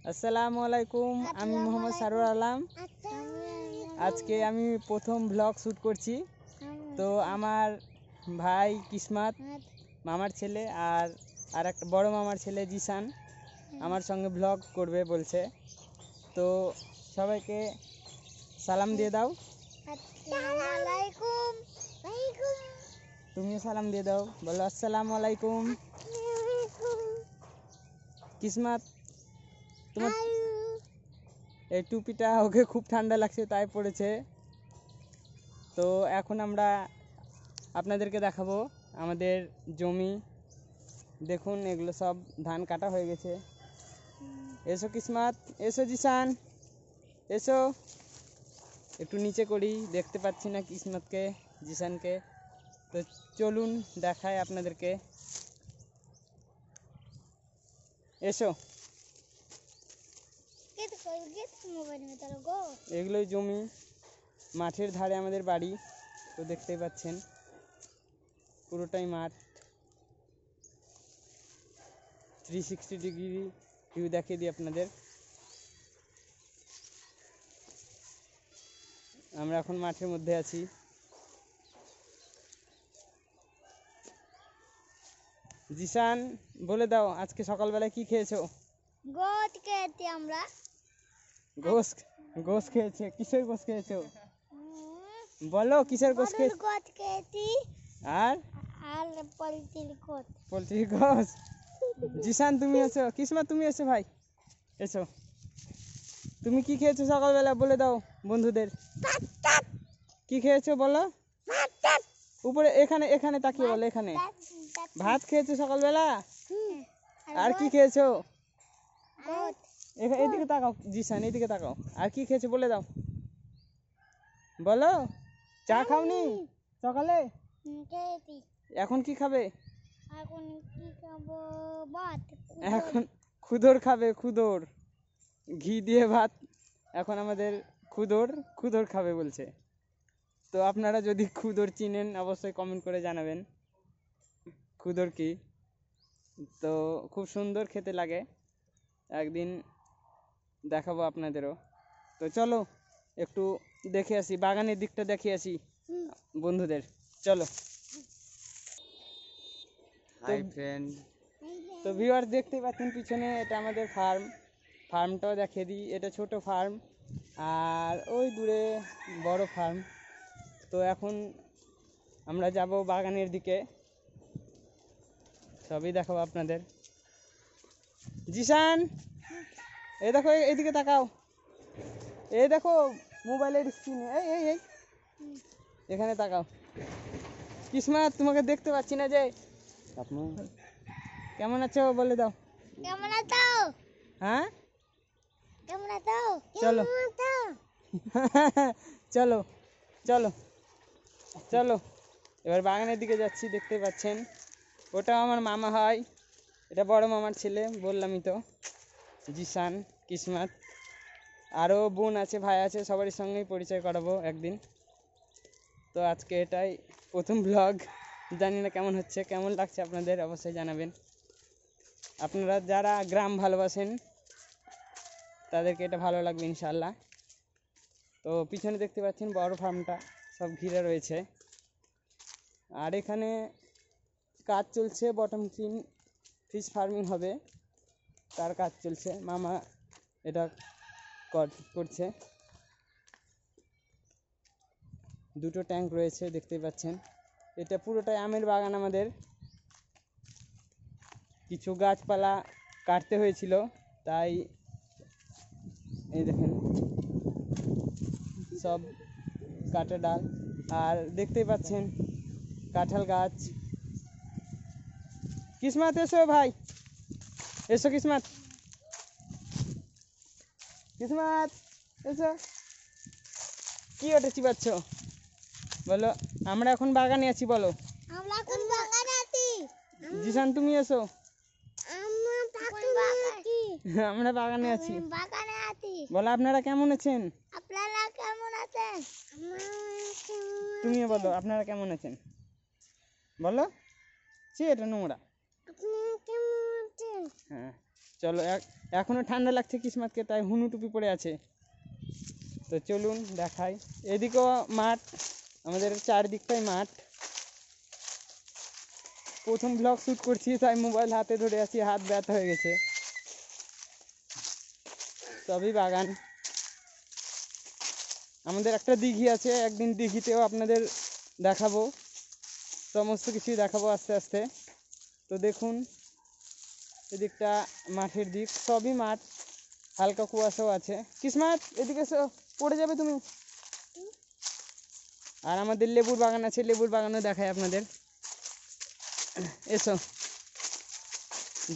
আসসালামু আলাইকুম, আমি মোহাম্মদ সারোয়ার আলম। আজকে আমি প্রথম ব্লগ শ্যুট করছি। তো আমার ভাই কিসমত, মামার ছেলে, আর একটা বড় মামার ছেলে জিসান আমার সঙ্গে ব্লগ করবে বলছে। তো সবাইকে সালাম দিয়ে দাও। তুমিও সালাম দিয়ে দাও, বলো আসসালামু আলাইকুম। কিসমত, তোমার এই টুপিটা ওকে খুব ঠান্ডা লাগছে তাই পড়েছে। তো এখন আমরা আপনাদেরকে দেখাবো আমাদের জমি। দেখুন, এগুলো সব ধান কাটা হয়ে গেছে। এসো কিসমত, এসো জিসান, এসো। একটু নিচে করি, দেখতে পাচ্ছি না কিসমতকে, জিসানকে। তো চলুন দেখাই আপনাদেরকে। এসো। এগুলোই জমি, মাঠের ধারে আমাদের বাড়ি। তো দেখতেই পাচ্ছেন পুরোটাই মাঠ। 360 ডিগ্রি ভিউ দেখিয়ে দিই আপনাদের। আমরা এখন মাঠের মধ্যে আছি। জিসান, বলে দাও আজকে সকালবেলায় কি খেয়েছো? গোশ খেয়েছি আমরা। গোশ খেয়েছে? কিসের গোশ খেয়েছো বলো, কিসের গোশ খেয়েছো? গোশ খেয়েছি আর পোলট্রির গোশ। জিসান তুমি এসো, কিসমত তুমি এসো, ভাই এসো। তুমি কি খেয়েছো সকালবেলা বলে দাও বন্ধুদের। কি খেয়েছো বলো, উপরে এখানে এখানে তাকিয়ে বলো। এখানে ভাত খেয়েছো সকালবেলা? আর কি খেয়েছো? এদিকে তাকাও জিসান, এদিকে তাকাও। আর কি খেয়েছো বলে দাও, বলো। চা খাওনি সকালে? এখন কি খাবে? এখন খুদর খাবে, খুদর, ঘি দিয়ে ভাত। এখন আমাদের খুদর খাবে বলছে। তো আপনারা যদি খুদর চিনেন অবশ্যই কমেন্ট করে জানাবেন খুদর কি। তো খুব সুন্দর খেতে লাগে, একদিন দেখাবো আপনাদেরও। তো চলো একটু দেখে আসি, বাগানের দিকটা দেখে আসি বন্ধুদের, চলো। Hi friend. তো ভিউয়ার দেখতেই পাচ্ছেন পিছনে, এটা আমাদের ফার্মটাও দেখিয়ে দিই। এটা ছোট ফার্ম, আর ওই দূরে বড় ফার্ম। তো এখন আমরা যাব বাগানের দিকে, সবই দেখাবো আপনাদের। জিসান, এই দেখো, এইদিকে তাকাও। এই দেখো মোবাইলের স্ক্রিনে, এই এখানে তাকাও। কিসমত, তোমাকে দেখতে পাচ্ছি না যে। কেমন আছো বলে দাও। কেমন আছো? হ্যাঁ, কেমন আছো? চলো চলো চলো চলো, এবার বাগানের দিকে যাচ্ছি। দেখতে পাচ্ছেন ওটা আমার মামা হয়, এটা বড় মামার ছেলে, বললামই তো, জিসান, কিসমত। আরও বোন আছে, ভাই আছে, সবারই সঙ্গেই পরিচয় করাবো একদিন। তো আজকে এটাই প্রথম ব্লগ, জানি না কেমন হচ্ছে, কেমন লাগছে আপনাদের অবশ্যই জানাবেন। আপনারা যারা গ্রাম ভালোবাসেন তাদেরকে এটা ভালো লাগবে ইনশাল্লাহ। তো পিছনে দেখতে পাচ্ছেন বড় ফার্মটা সব ঘিরে রয়েছে। আর এখানে কাজ চলছে, বটম ক্লিন ফিশ ফার্মিং হবে, তার কাজ চলছে, মামা এটা করছে। দুটো ট্যাঙ্ক রয়েছে দেখতেই পাচ্ছেন। এটা পুরোটাই আমের বাগান আমাদের। কিছু গাছপালা কাটতে হয়েছিল, তাই এই দেখেন সব কাটা ডাল। আর দেখতেই পাচ্ছেন কাঁঠাল গাছ। কিসমত এসো ভাই, এসো কিসমত, কিসমত এসো। কি ওটা চিবাচ্ছ বলো? আমরা এখন বাগানে আছি, বলো। আমরা এখন বাগানে আছি। জিসান তুমি এসো। আমরা বাগানে আছি। বাগানে আছি। বলো আপনারা কেমন আছেন? আপনারা কেমন আছেন? তুমিও বলো আপনারা কেমন আছেন, বলো। সে এটা নোংরা। আপনারা কেমন আছেন? হ্যাঁ, চলো এখনো ঠান্ডা লাগছে কিসমাতকে, তাই হুনু টুপি পরে আছে। তো চলুন দেখাই। এদিকেও মাঠ, আমাদের চারদিকটাই মাঠ। প্রথম ব্লগ শ্যুট করছি তাই মোবাইল হাতে ধরে আছি, হাত ব্যথা হয়ে গেছে। সবই বাগান। আমাদের একটা দিঘি আছে, একদিন দিঘিতেও আপনাদের দেখাবো, সমস্ত কিছুই দেখাবো আস্তে আস্তে। তো দেখুন এদিকটা মাঠের দিক, সবই মাঠ, হালকা কুয়াশাও আছে। কিসমাত এদিকে এসো, পড়ে যাবে তুমি। আর আমাদের লেবুর বাগান আছে, লেবুর বাগানও দেখায় আপনাদের। এসো,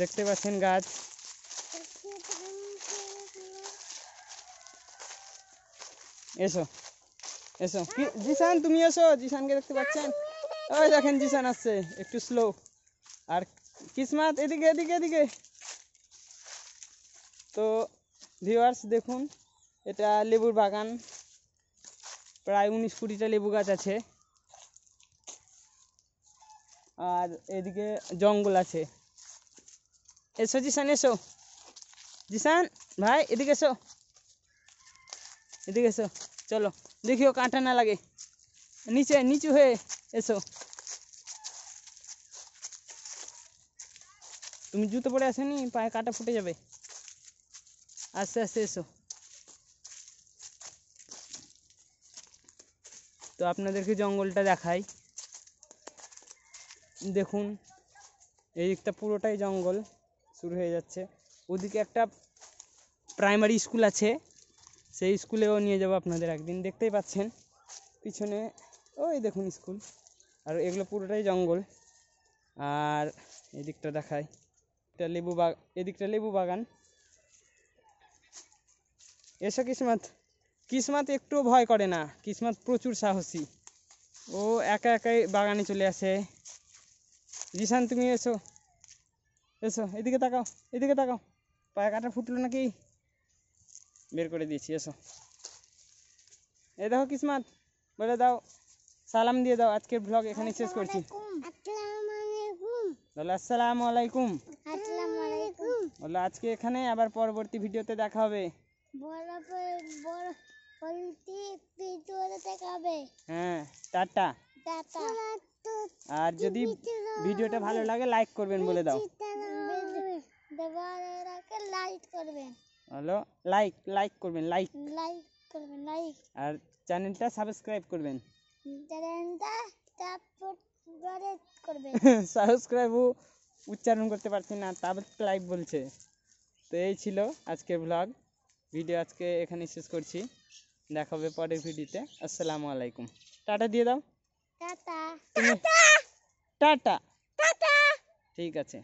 দেখতে পাচ্ছেন গাছ। এসো এসো জিসান, তুমি এসো, জিসানকে দেখতে পাচ্ছেন? ওই দেখেন জিসান আসছে, একটু স্লো। আর কিসমাত এদিকে এদিকে এদিকে। তো ভিউয়ার্স দেখুন, এটা লেবুর বাগান, প্রায় 19-20টা লেবু গাছ আছে। আর এদিকে জঙ্গল আছে। এসো জিসান, এসো জিসান ভাই, এদিকে এসো, এদিকে এসো। চলো দেখিও কাঁটা না লাগে, নিচে নিচু হয়ে এসো। তুমি জুতো পরে আসেনি, পায়ে কাঁটা ফুটে যাবে। আস্তে আস্তে এসো। তো আপনাদেরকে জঙ্গলটা দেখাই। দেখুন এই দিকটা পুরোটাই জঙ্গল শুরু হয়ে যাচ্ছে। ওদিকে একটা প্রাইমারি স্কুল আছে, সেই স্কুলেও নিয়ে যাবো আপনাদের একদিন। দেখতেই পাচ্ছেন পিছনে, ওই দেখুন স্কুল। আর এগুলো পুরোটাই জঙ্গল। আর এদিকটা দেখাই, এটা এদিকটা লেবু বাগান। এসো কিসমত। কিসমত একটুও ভয় করে না, কিসমত প্রচুর সাহসী, ও একা একাই বাগানে চলে আসে। জিসান তুমি এসো, এসো এদিকে তাকাও, এদিকে তাকাও। পায়ে কাটা ফুটলো নাকি, বের করে দিয়েছি। এসো, এই দেখো কিসমত, বলে দাও, সালাম দিয়ে দাও। আজকের ব্লগ এখানে শেষ করছি। বলো আসসালামু আলাইকুম। বলো আজকে এখানে, আবার পরবর্তী ভিডিওতে দেখা হবে। হ্যাঁ, টাটা। আর যদি ভিডিওটা ভালো লাগে লাইক করবেন, বলে দাও। হলো লাইক করবেন, লাইক। আর চ্যানেলটা সাবস্ক্রাইব করবেন। সাবস্ক্রাইব উচ্চারণ করতে পারছি না, সাবস্ক্রাইব বলছে। তো এই ছিল আজকের ব্লগ ভিডিও, আজকে এখানে শেষ করছি। দেখা হবে পরের ভিডিওতে। আসসালামু আলাইকুম। টাটা দিয়ে দাও। টাটা। টাটা। ঠিক আছে।